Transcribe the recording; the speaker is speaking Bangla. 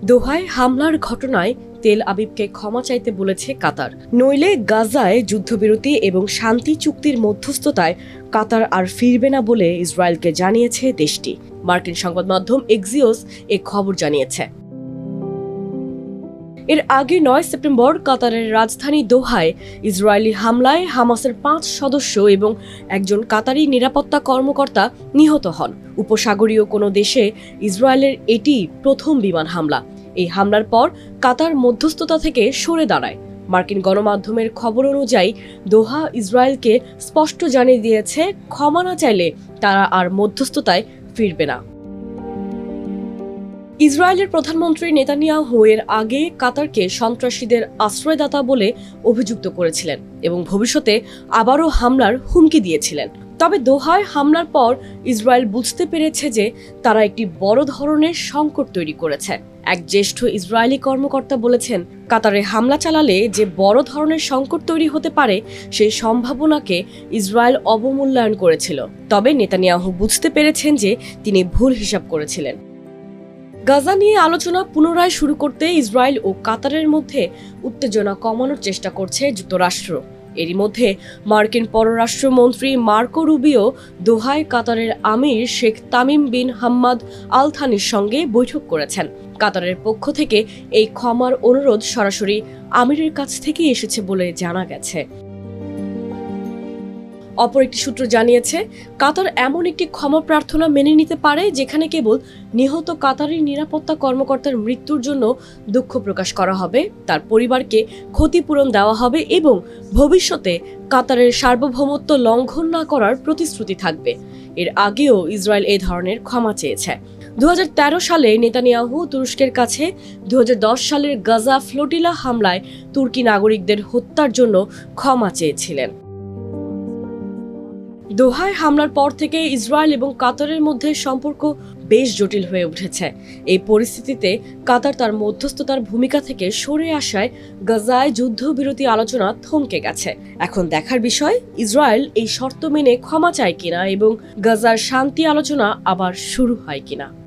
দোহায় হামলার ঘটনায় তেল আবিবকে ক্ষমা চাইতে বলেছে কাতার। নইলে গাজায় যুদ্ধবিরতি এবং শান্তি চুক্তির মধ্যস্থতায় কাতার আর ফিরবে না বলে ইসরায়েলকে জানিয়েছে দেশটি। মার্কিন সংবাদ মাধ্যম এক্সিওস এ খবর জানিয়েছে। এর আগে 9 সেপ্টেম্বর কাতারের রাজধানী দোহায় ইসরায়েলি হামলায় হামাসের 5 সদস্য এবং একজন কাতারি নিরাপত্তা কর্মকর্তা নিহত হন। উপসাগরীয় কোনো দেশে ইসরায়েলের এটি প্রথম বিমান হামলা। এই হামলার পর কাতার মধ্যস্থতা থেকে সরে দাঁড়ায়। মার্কিন গণমাধ্যমের খবর অনুযায়ী দোহা ইসরায়েলকে স্পষ্ট জানিয়ে দিয়েছে, ক্ষমা না চাইলে তারা আর মধ্যস্থতায় ফিরবে না। ইসরায়েলের প্রধানমন্ত্রী নেতানিয়াহু এর আগে কাতারকে সন্ত্রাসীদের আশ্রয়দাতা বলে অভিযুক্ত করেছিলেন এবং ভবিষ্যতে আবারও হামলার হুমকি দিয়েছিলেন। তবে দোহায় হামলার পর ইসরায়েল বুঝতে পেরেছে যে তারা একটি বড় ধরনের সংকট তৈরি করেছে। এক জ্যেষ্ঠ ইসরায়েলি কর্মকর্তা বলেছেন, কাতারে হামলা চালালে যে বড় ধরনের সংকট তৈরি হতে পারে সেই সম্ভাবনাকে ইসরায়েল অবমূল্যায়ন করেছিল। তবে নেতানিয়াহু বুঝতে পেরেছেন যে তিনি ভুল হিসাব করেছিলেন। গাজা নিয়ে আলোচনা পুনরায় শুরু করতে ইসরায়েল ও কাতারের মধ্যে উত্তেজনা কমানোর চেষ্টা করছে যুক্তরাষ্ট্র। এরই মধ্যে মার্কিন পররাষ্ট্রমন্ত্রী মার্কো রুবিও দোহায় কাতারের আমির শেখ তামিম বিন হাম্মাদ আল থানির সঙ্গে বৈঠক করেছেন। কাতারের পক্ষ থেকে এই ক্ষমার অনুরোধ সরাসরি আমিরের কাছ থেকে এসেছে বলে জানা গেছে। অপর একটি সূত্র জানিয়েছে, কাতার এমন একটি ক্ষমা প্রার্থনা মেনে নিতে পারে যেখানে কেবল নিহত কাতারি নিরাপত্তা কর্মকর্তার মৃত্যুর জন্য দুঃখ প্রকাশ করা হবে, তার পরিবারকে ক্ষতিপূরণ দেওয়া হবে এবং ভবিষ্যতে কাতারের সার্বভৌমত্ব লঙ্ঘন না করার প্রতিশ্রুতি থাকবে। এর আগেও ইসরায়েল এ ধরনের ক্ষমা চেয়েছে। 2013 সালে নেতানিয়াহু তুরস্কের কাছে 2010 সালের গাজা ফ্লোটিলা হামলায় তুর্কি নাগরিকদের হত্যার জন্য ক্ষমা চেয়েছিলেন। দোহায় হামলার পর থেকে ইসরায়েল এবং কাতারের মধ্যে সম্পর্ক বেশ জটিল হয়ে উঠেছে। এই পরিস্থিতিতে কাতার তার মধ্যস্থতার ভূমিকা থেকে সরে আসায় গাজায় যুদ্ধবিরতি আলোচনা থমকে গেছে। এখন দেখার বিষয়, ইসরায়েল এই শর্ত মেনে ক্ষমা চায় কিনা এবং গাজার শান্তি আলোচনা আবার শুরু হয় কিনা।